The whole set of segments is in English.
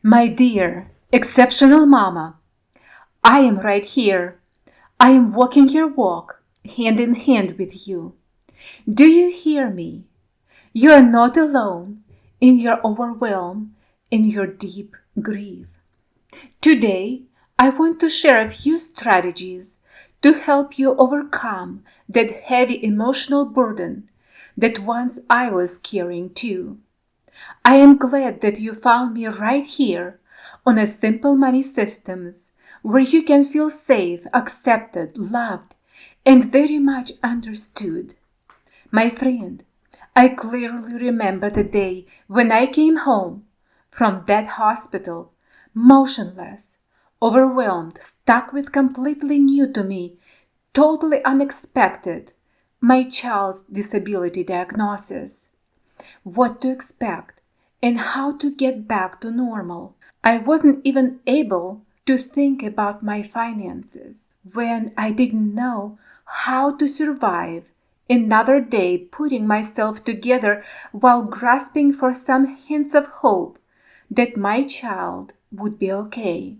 My dear, exceptional mama, I am right here. I am walking your walk, hand in hand with you. Do you hear me? You are not alone in your overwhelm, in your deep grief. Today, I want to share a few strategies to help you overcome that heavy emotional burden that once I was carrying too. I am glad that you found me right here on a Simple Money Systems where you can feel safe, accepted, loved, and very much understood. My friend, I clearly remember the day when I came home from that hospital, motionless, overwhelmed, stuck with completely new to me, totally unexpected, my child's disability diagnosis. What to expect, and how to get back to normal. I wasn't even able to think about my finances when I didn't know how to survive another day putting myself together while grasping for some hints of hope that my child would be okay.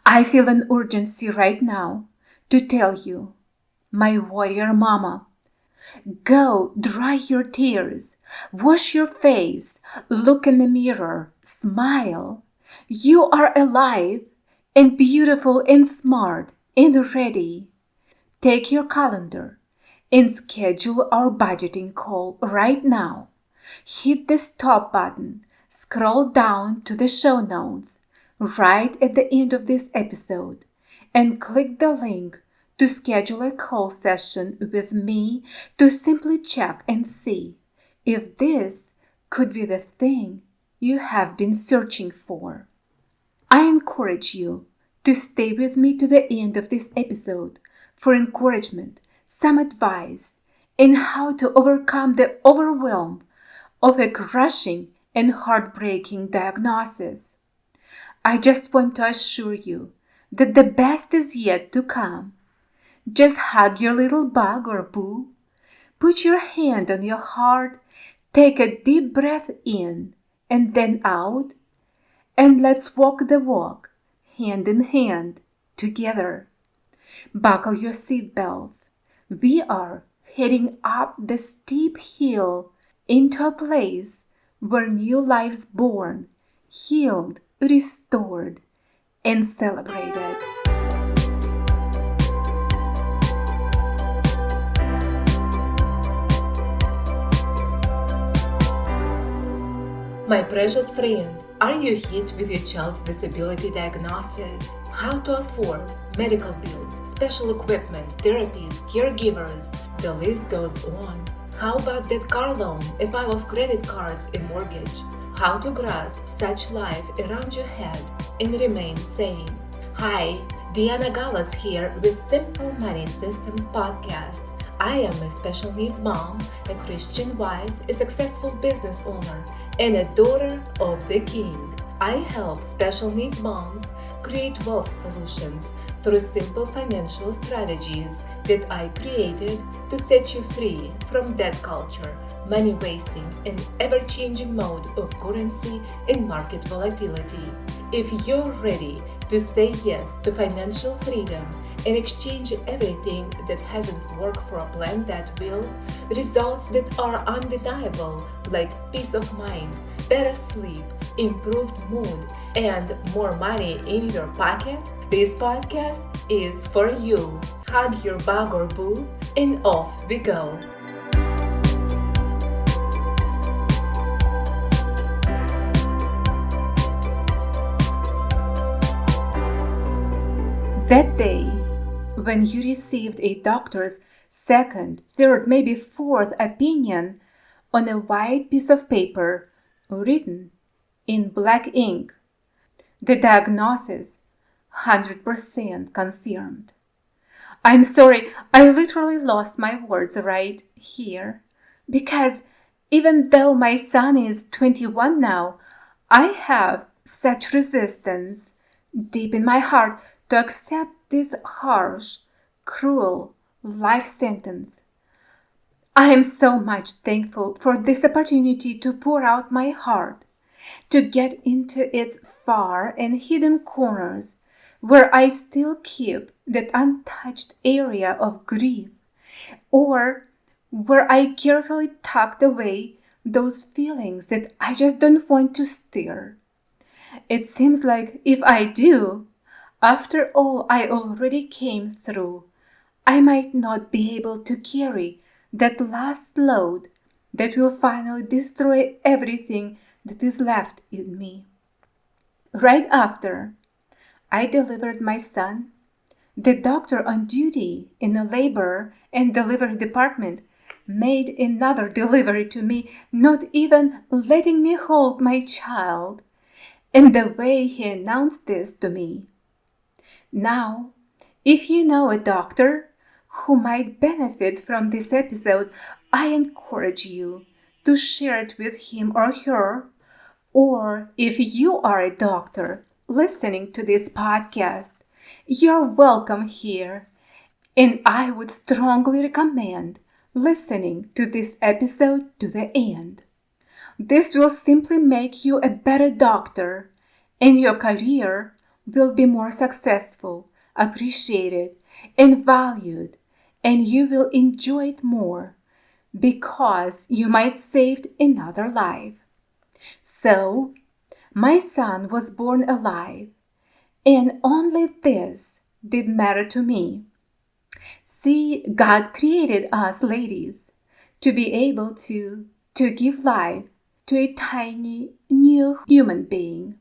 I feel an urgency right now to tell you, my warrior mama, go, dry your tears, wash your face, look in the mirror, smile. You are alive and beautiful and smart and ready. Take your calendar and schedule our budgeting call right now. Hit the stop button, scroll down to the show notes right at the end of this episode, and click the link to schedule a call session with me to simply check and see if this could be the thing you have been searching for. I encourage you to stay with me to the end of this episode for encouragement, some advice, and how to overcome the overwhelm of a crushing and heartbreaking diagnosis. I just want to assure you that the best is yet to come. Just hug your little bug or boo. Put your hand on your heart. Take a deep breath in and then out. And let's walk the walk, hand in hand, together. Buckle your seatbelts. We are heading up the steep hill into a place where new life's born, healed, restored, and celebrated. My precious friend, are you hit with your child's disability diagnosis? How to afford medical bills, special equipment, therapies, caregivers? The list goes on. How about that car loan, a pile of credit cards, a mortgage? How to grasp such life around your head and remain sane? Hi, Diana Gallas here with Simple Money Systems Podcast. I am a special needs mom, a Christian wife, a successful business owner, and a daughter of the King. I help special needs moms create wealth solutions through simple financial strategies that I created to set you free from debt culture, money wasting, and ever-changing mode of currency and market volatility. If you're ready to say yes to financial freedom and exchange everything that hasn't worked for a plan that will, results that are undeniable like peace of mind, better sleep, improved mood, and more money in your pocket, this podcast is for you. Hug your bug or boo and off we go. That day, when you received a doctor's second, third, maybe fourth opinion on a white piece of paper written in black ink, the diagnosis 100% confirmed. I'm sorry, I literally lost my words right here, because even though my son is 21 now, I have such resistance deep in my heart to accept this harsh, cruel life sentence. I am so much thankful for this opportunity to pour out my heart to get into its far and hidden corners where I still keep that untouched area of grief, or where I carefully tucked away those feelings that I just don't want to stir. It seems like if I do, after all I already came through, I might not be able to carry that last load that will finally destroy everything that is left in me. Right after I delivered my son, the doctor on duty in the labor and delivery department made another delivery to me, not even letting me hold my child. And the way he announced this to me. Now, if you know a doctor who might benefit from this episode, I encourage you to share it with him or her. Or if you are a doctor listening to this podcast, you're welcome here. And I would strongly recommend listening to this episode to the end. This will simply make you a better doctor, and your career will be more successful, appreciated, and valued, and you will enjoy it more because you might save another life. So, my son was born alive, and only this did matter to me. See, God created us ladies to be able to give life to a tiny new human being.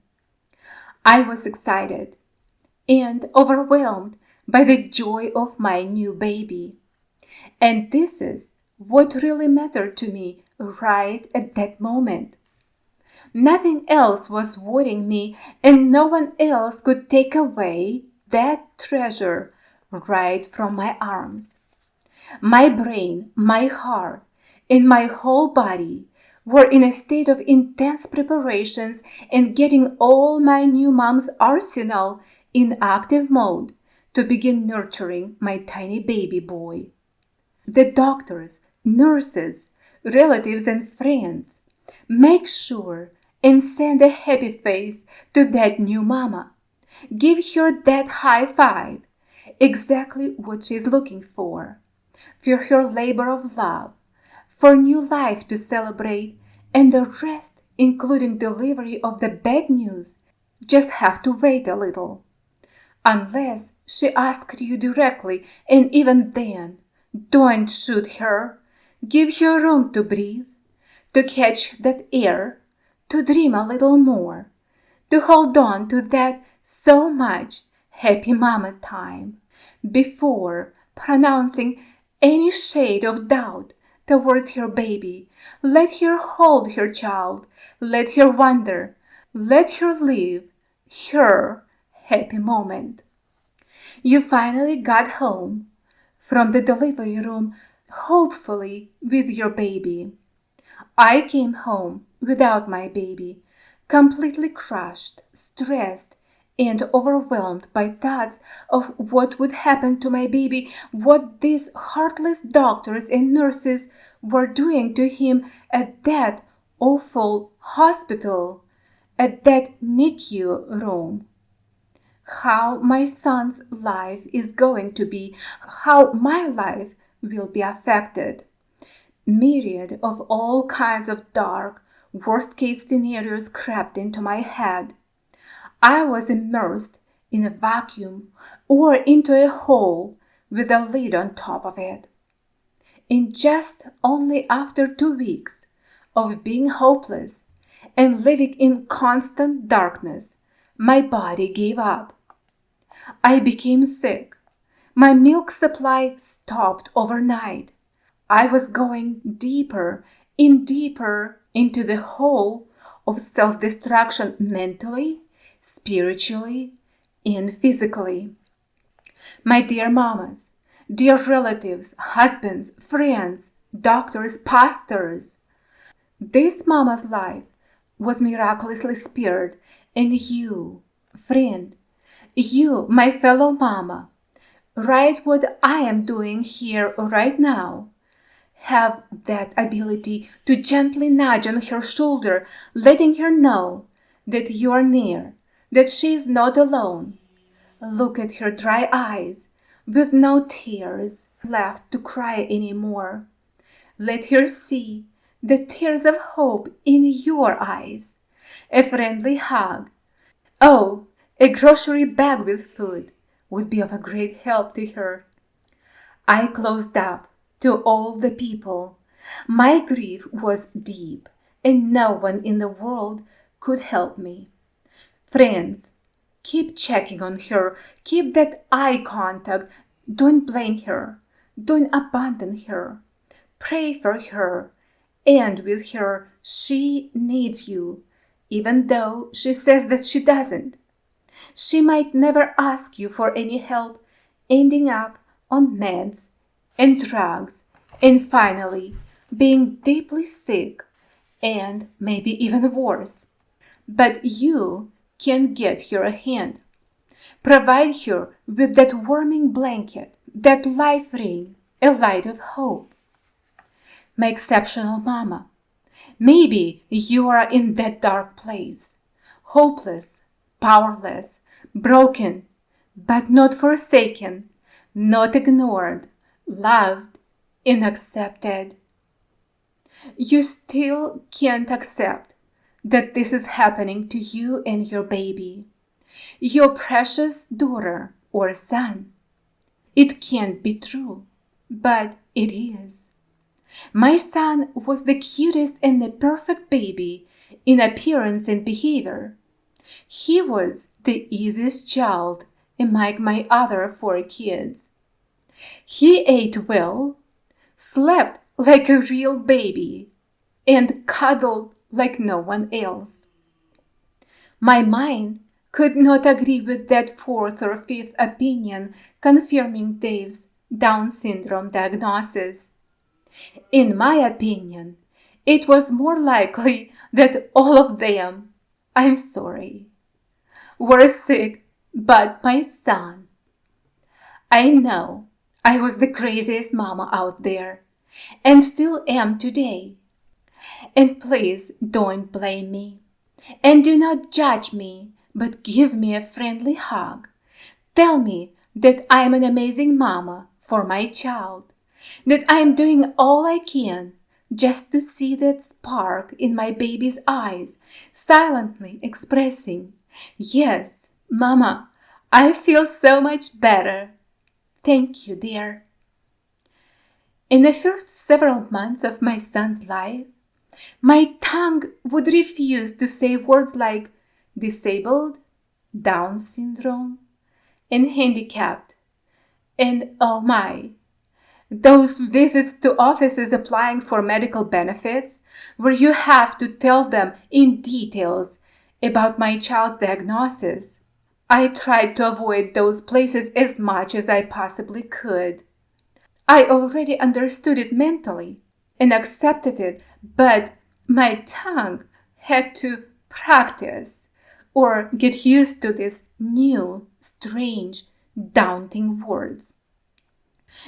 I was excited and overwhelmed by the joy of my new baby. And this is what really mattered to me right at that moment. Nothing else was worrying me, and no one else could take away that treasure right from my arms. My brain, my heart, and my whole body were in a state of intense preparations and getting all my new mom's arsenal in active mode to begin nurturing my tiny baby boy. The doctors, nurses, relatives, and friends make sure and send a happy face to that new mama. Give her that high five, exactly what she's looking for her labor of love, for new life to celebrate, and the rest, including delivery of the bad news, just have to wait a little. Unless she asks you directly, and even then, don't shoot her. Give her room to breathe, to catch that air, to dream a little more, to hold on to that so much happy mama time before pronouncing any shade of doubt towards her baby. Let her hold her child. Let her wonder. Let her live her happy moment. You finally got home from the delivery room, hopefully with your baby. I came home without my baby, completely crushed, stressed, and overwhelmed by thoughts of what would happen to my baby, what these heartless doctors and nurses were doing to him at that awful hospital, at that NICU room. How my son's life is going to be, how my life will be affected. Myriad of all kinds of dark, worst-case scenarios crept into my head. I was immersed in a vacuum or into a hole with a lid on top of it. In just only after 2 weeks of being hopeless and living in constant darkness, my body gave up. I became sick. My milk supply stopped overnight. I was going deeper and deeper into the hole of self-destruction mentally, spiritually, and physically. My dear mamas, dear relatives, husbands, friends, doctors, pastors, this mama's life was miraculously spared, and you, friend, you, my fellow mama, right what I am doing here right now, have that ability to gently nudge on her shoulder, letting her know that you are near, that she is not alone. Look at her dry eyes, with no tears left to cry anymore. Let her see the tears of hope in your eyes. A friendly hug. Oh, a grocery bag with food would be of a great help to her. I closed up to all the people. My grief was deep, and no one in the world could help me. Friends, keep checking on her. Keep that eye contact. Don't blame her. Don't abandon her. Pray for her. And with her, she needs you, even though she says that she doesn't. She might never ask you for any help, ending up on meds and drugs, and finally being deeply sick, and maybe even worse. But you can get her a hand. Provide her with that warming blanket, that life ring, a light of hope. My exceptional mama, maybe you are in that dark place, hopeless, powerless, broken, but not forsaken, not ignored, loved, and accepted. You still can't accept that this is happening to you and your baby, your precious daughter or son. It can't be true, but it is. My son was the cutest and the perfect baby in appearance and behavior. He was the easiest child among my other 4 kids. He ate well, slept like a real baby, and cuddled like no one else. My mind could not agree with that fourth or fifth opinion confirming Dave's Down syndrome diagnosis. In my opinion, it was more likely that all of them, I'm sorry, were sick but my son. I know I was the craziest mama out there, and still am today. And please don't blame me. And do not judge me, but give me a friendly hug. Tell me that I am an amazing mama for my child, that I am doing all I can just to see that spark in my baby's eyes, silently expressing, yes, Mama, I feel so much better. Thank you, dear. In the first several months of my son's life, my tongue would refuse to say words like disabled, Down syndrome, and handicapped. And oh my, those visits to offices applying for medical benefits, where you have to tell them in details about my child's diagnosis. I tried to avoid those places as much as I possibly could. I already understood it mentally and accepted it, but my tongue had to practice or get used to these new, strange, daunting words.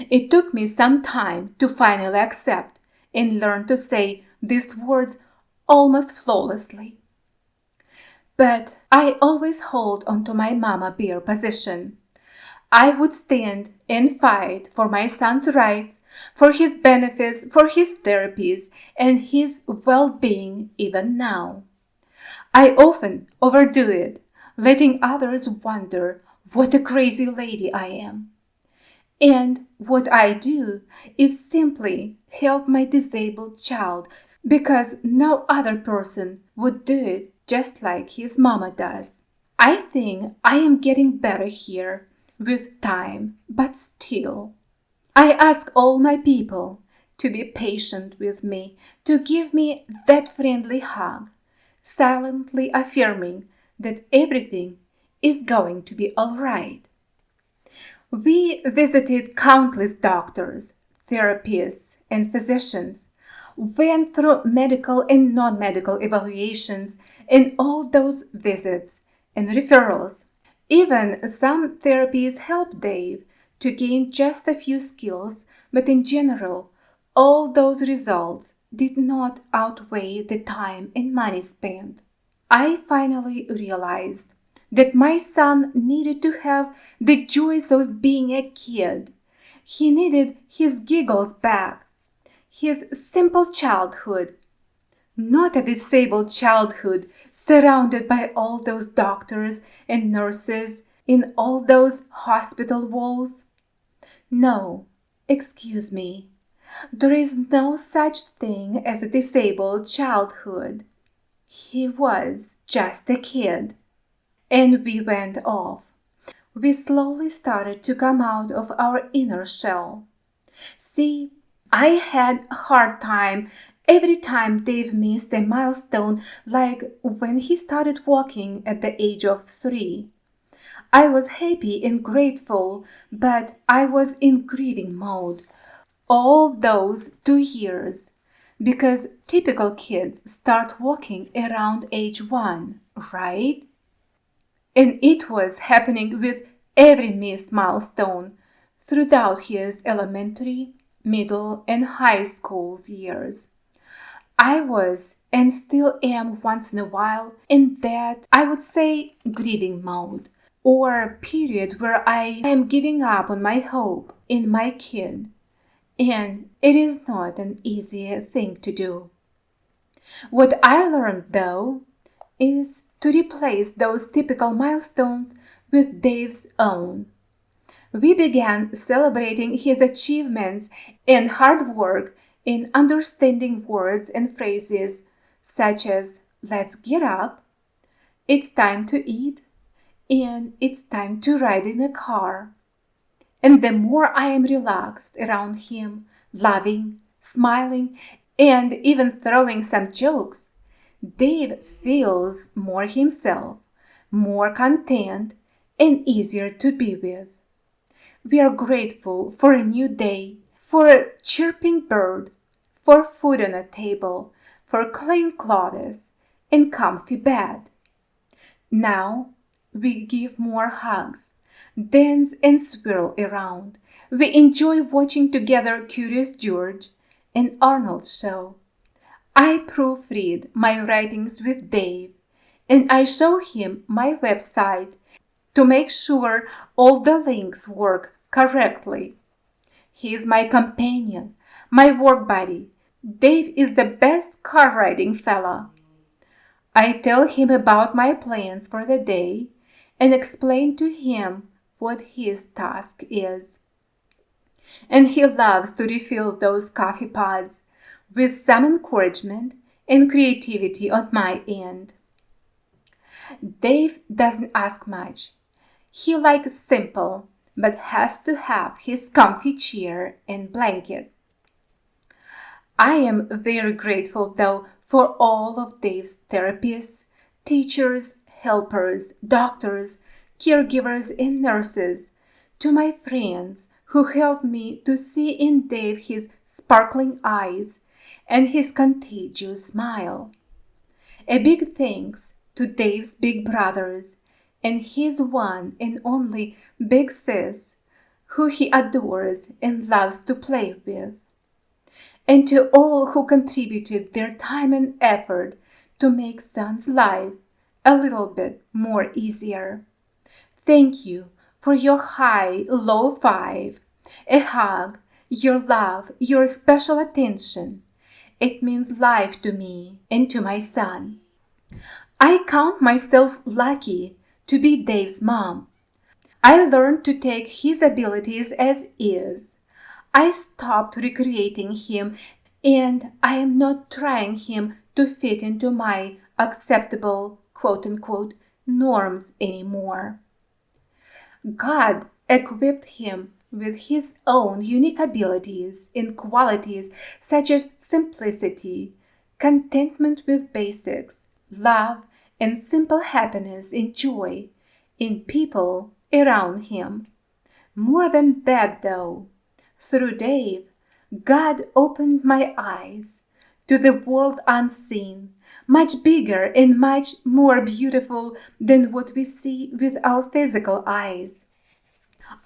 It took me some time to finally accept and learn to say these words almost flawlessly. But I always hold on to my mama bear position. I would stand and fight for my son's rights, for his benefits, for his therapies, and his well-being even now. I often overdo it, letting others wonder what a crazy lady I am. And what I do is simply help my disabled child because no other person would do it just like his mama does. I think I am getting better here with time, but still. I ask all my people to be patient with me, to give me that friendly hug, silently affirming that everything is going to be all right. We visited countless doctors, therapists, and physicians, went through medical and non-medical evaluations, and all those visits and referrals. Even some therapies helped Dave to gain just a few skills, but in general, all those results did not outweigh the time and money spent. I finally realized that my son needed to have the joys of being a kid. He needed his giggles back, his simple childhood, not a disabled childhood surrounded by all those doctors and nurses in all those hospital walls. No, excuse me. There is no such thing as a disabled childhood. He was just a kid. And we went off. We slowly started to come out of our inner shell. See, I had a hard time every time Dave missed a milestone, like when he started walking at the age of 3. I was happy and grateful, but I was in grieving mode all those 2 years, because typical kids start walking around age 1, right? And it was happening with every missed milestone throughout his elementary, middle, and high school years. I was and still am once in a while in that, I would say, grieving mode, or period where I am giving up on my hope in my kid. And it is not an easy thing to do. What I learned, though, is to replace those typical milestones with Dave's own. We began celebrating his achievements and hard work in understanding words and phrases such as "let's get up," "it's time to eat," and "it's time to ride in a car." And the more I am relaxed around him, laughing, smiling, and even throwing some jokes, Dave feels more himself, more content, and easier to be with. We are grateful for a new day, for a chirping bird, for food on a table, for clean clothes, and comfy bed. Now we give more hugs, dance and swirl around. We enjoy watching together Curious George and Arnold's show. I proofread my writings with Dave, and I show him my website to make sure all the links work correctly. He is my companion, my work buddy. Dave is the best car riding fella. I tell him about my plans for the day and explain to him what his task is. And he loves to refill those coffee pods with some encouragement and creativity on my end. Dave doesn't ask much. He likes simple, but has to have his comfy chair and blanket. I am very grateful, though, for all of Dave's therapists, teachers, helpers, doctors, caregivers, and nurses, to my friends who helped me to see in Dave his sparkling eyes and his contagious smile. A big thanks to Dave's big brothers and his one and only big sis, who he adores and loves to play with. And to all who contributed their time and effort to make Son's life a little bit more easier. Thank you for your high, low five, a hug, your love, your special attention. It means life to me and to my son. I count myself lucky to be Dave's mom. I learned to take his abilities as is. I stopped recreating him, and I am not trying him to fit into my acceptable, quote-unquote, norms anymore. God equipped him with his own unique abilities and qualities such as simplicity, contentment with basics, love, and simple happiness and joy in people around him. More than that, though, through Dave, God opened my eyes to the world unseen, much bigger and much more beautiful than what we see with our physical eyes.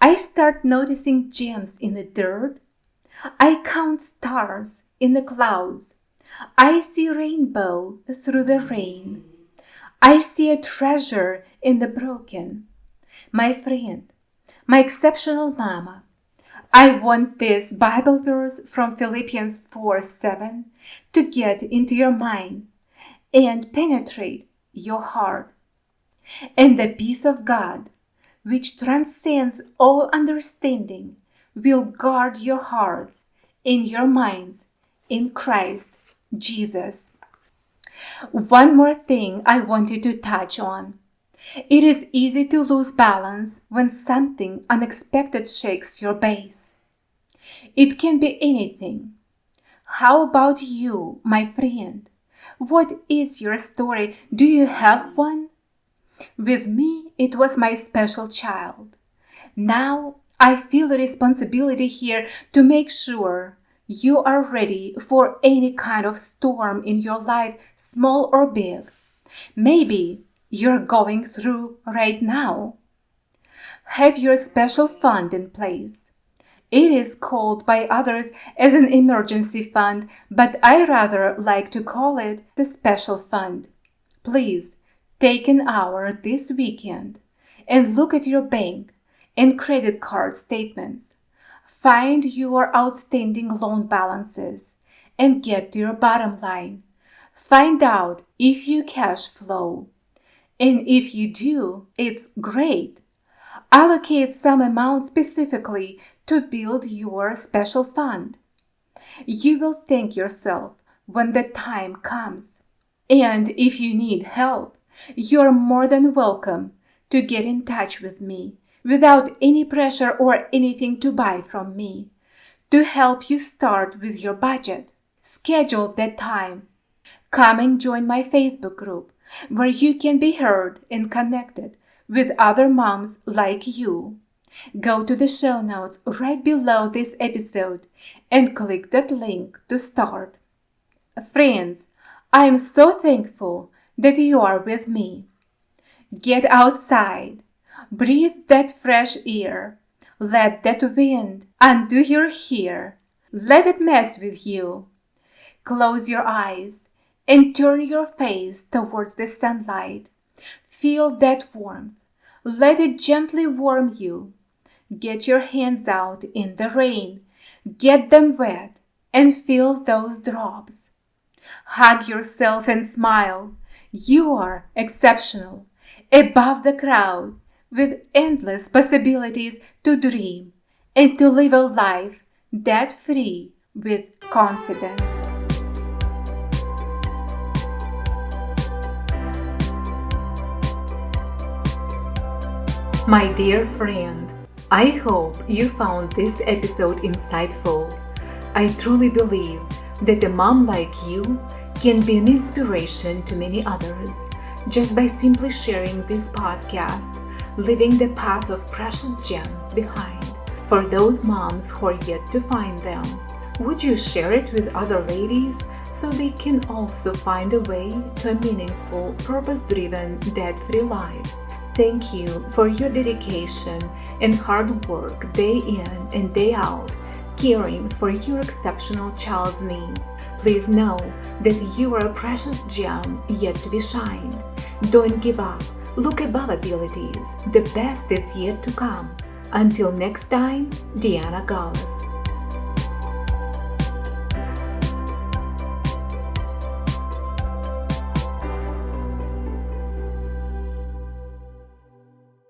I start noticing gems in the dirt. I count stars in the clouds. I see rainbow through the rain. I see a treasure in the broken. My friend, my exceptional mama, I want this Bible verse from Philippians 4:7 to get into your mind and penetrate your heart. And the peace of God, which transcends all understanding, will guard your hearts and your minds in Christ Jesus. One more thing I wanted to touch on. It is easy to lose balance when something unexpected shakes your base. It can be anything. How about you, my friend? What is your story? Do you have one? With me, it was my special child. Now, I feel a responsibility here to make sure you are ready for any kind of storm in your life, small or big. Maybe you're going through right now. Have your special fund in place. It is called by others as an emergency fund, but I rather like to call it the special fund. Please take an hour this weekend and look at your bank and credit card statements. Find your outstanding loan balances and get to your bottom line. Find out if you cash flow. And if you do, it's great. Allocate some amount specifically to build your special fund. You will thank yourself when the time comes. And if you need help, you're more than welcome to get in touch with me without any pressure or anything to buy from me to help you start with your budget. Schedule that time. Come and join my Facebook group where you can be heard and connected with other moms like you. Go to the show notes right below this episode and click that link to start. Friends, I am so thankful that you are with me. Get outside. Breathe that fresh air. Let that wind undo your hair. Let it mess with you. Close your eyes and turn your face towards the sunlight. Feel that warmth. Let it gently warm you. Get your hands out in the rain. Get them wet and feel those drops. Hug yourself and smile. You are exceptional, above the crowd, with endless possibilities to dream and to live a life debt-free with confidence. My dear friend, I hope you found this episode insightful. I truly believe that a mom like you can be an inspiration to many others just by simply sharing this podcast, leaving the path of precious gems behind for those moms who are yet to find them. Would you share it with other ladies so they can also find a way to a meaningful, purpose-driven, debt-free life? Thank you for your dedication and hard work day in and day out, caring for your exceptional child's needs. Please know that you are a precious gem yet to be shined. Don't give up. Look above abilities. The best is yet to come. Until next time, Diana Gallas.